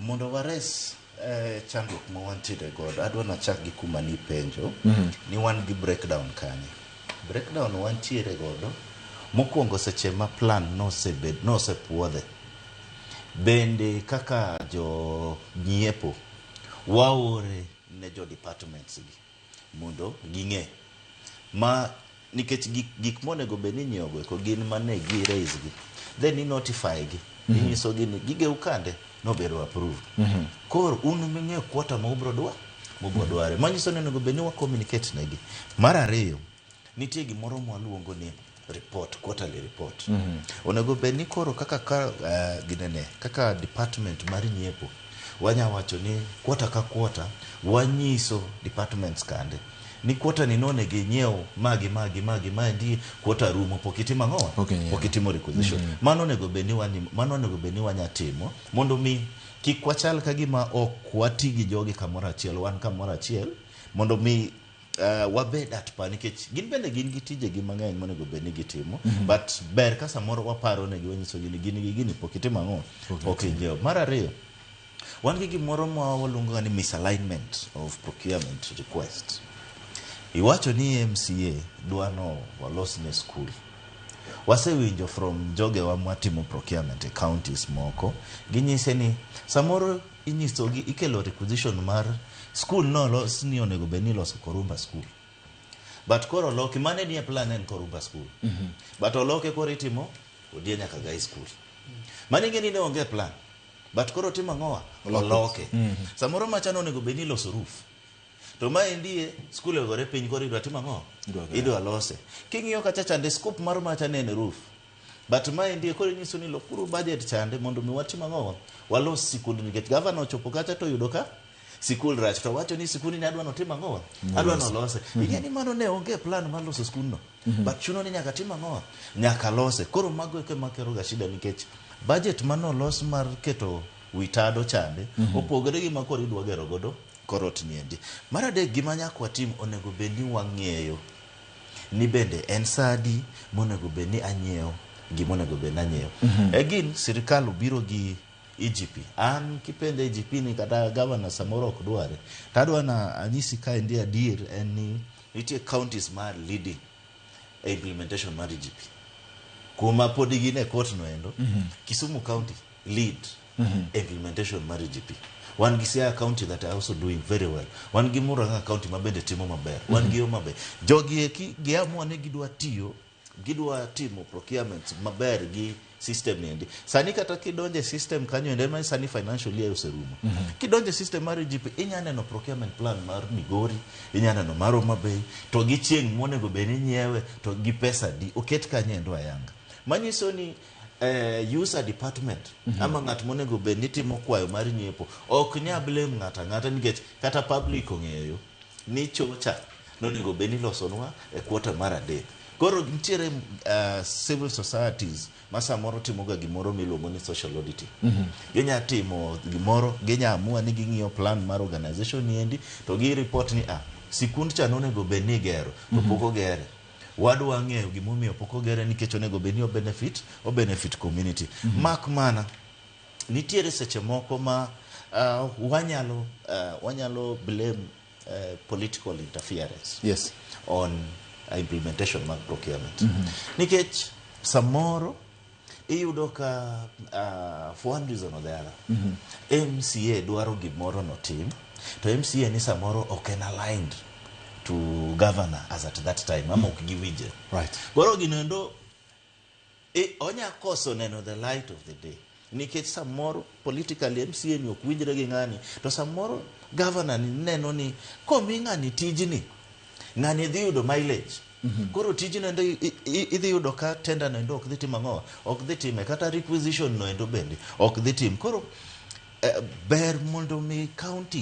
Mondo wares chandruok ma wantiere godo, adwa nachak gi kuma ni penjo ni wan gi breakdown kanye. Breakdown wantiere godo mokwongo seche ma plan nosepuodhe. Bende kaka jo nyiepo waore ne jo departments gi mondo ging'e ma nikech gik monego bed ni nyiewo go gin mane gi raise gi, then ni notify gi inyiso gi ni gige ukande nobedo approved. Koro un ming'eyo kwota ma ubro dware manyiso ni onego bed ni wa communicate negi. Mar ariyo, nitie gimoro mwaluongo ni report, quarterly report. Onego bed ni koro kaka department mar nyiepo wanya wacho ni kwota ka kwota wanyiso departments kande ni kwota ni none gi nyiewo magi maendi kwota rumo pokitimo ang'owa pokitimo requisition. Mano onego bed ni wanya timo mondo mi kik wachal ka gima ok wati gi jogi kamoro achiel, wan kamoro achiel, mondo mi wabed at par nikech gin bende gin gi tije gi mang'eny monego bed ni gitimo. But ber ka samoro waparo negi wanyiso gi ni gini pokitimo ang'owa poking'iewo. Mar ariyo, wan gi gimoro ma waluongo ni misalignment of procurement request. Iwacho ni MCA dwano walosne school. Wasewinjo from jogewa mwatimo procurement e counties moko, ginyise ni samoro inyiso gi ikelo requisition mar school no los ni onego bed ni loso Korumba school. But koro loki mane ni e plan en Korumba school. But oloke koro itimo odie nyaka Gai school. Mane ngeni ne onge plan. But koro timo ang'owa oloke. Samoro machano onego bed ni loso roof. To maendi school ogore piny koro idwa timo ang'owa idwa lose. King'iyo kacha chande scope mar machane en roof. But maendi koro inyiso ni lokuru budget chande mondo mi watimo ang'owa walos sikul nikech governor ochopo kacha to yudo ka sikul rach to wacho ni sikul ni adwa notimo ang'owa adwa nolose. Ing'eni mano ne onge plan mar loso skul no. But chuno ni nyaka timo ang'owa nyaka lose. Koro mago eke makero ga shida nikech budget manolos mar keto witado chande opogore gi ma koro idwa gero godo korot niendi. Mar adek gima nyaka watim onego bed ni wang'eyo ni bende en sadi monego bed ni anyiewo gima onego bed ni anyiewo. Egin sirikal obiro gi EGP. An kipende EGP ni kata governor samoro ok dware. Tadwa na anyisi ka endi adier en ni nitie counties mar leading implementation mar EGP. Kuma podi gine court no endo. Kisumu County lead implementation mar EGP. Wan gi Siaya County that are also doing very well. Wan gi Murang'a County mabende timo maber. Wan gi Homa-Bay. Jogi eki giamua ni gidwa timo procurement maber gi system niendi. Sani kata kidonje system kanyo ende ma sani financial year oserumo. Kidonje system mar EGP inya neno procurement plan mar Migori, inya neno mar Homa-Bay, to gi chieng' monego bed ni nyiewe to gi pesa di oket kanyo endo ayanga. Manyiso ni user department ama ng'at monego bed ni timo kwayo mar nyiepo ok nya blame ng'ata nikech kata public ong'eyo ni chocha nonego bed ni losonwa e kwota mar adek. Koro nitiere civil societies ma samoro timo ga gimoro miluongo ni social auditing. Ginya timo gimoro, ginya amua ni ging'iyo plan mar organization niendi to gi report ni sikund cha nonego bed ni gero to pok ogere. Wadwa ng'eyo gimomiyo pok ogere nikech onego bed ni o benefit community. Mak mana nitiere seche moko ma wanyalo blame political interference on implementation mag procurement. Nikech samoro iyudo ka for one reason or the other MCA dwaro gimoro notim to MCA ni samoro ok en aligned to governor as at that time ama ok giwinje. Right. Koro ginendo onya koso neno the light of the day nikech samoro politically MCA ni ok winjre gi ng'ani to samoro governor ni neno ni komi ng'ani tijni ng'ani dhi yudo mileage. Koro tijno endo idhi yudo ka tender no endo ok dhi timo ang'owa ok dhi time kata requisition no endo bende ok dhi tim. Koro ber mondo mi county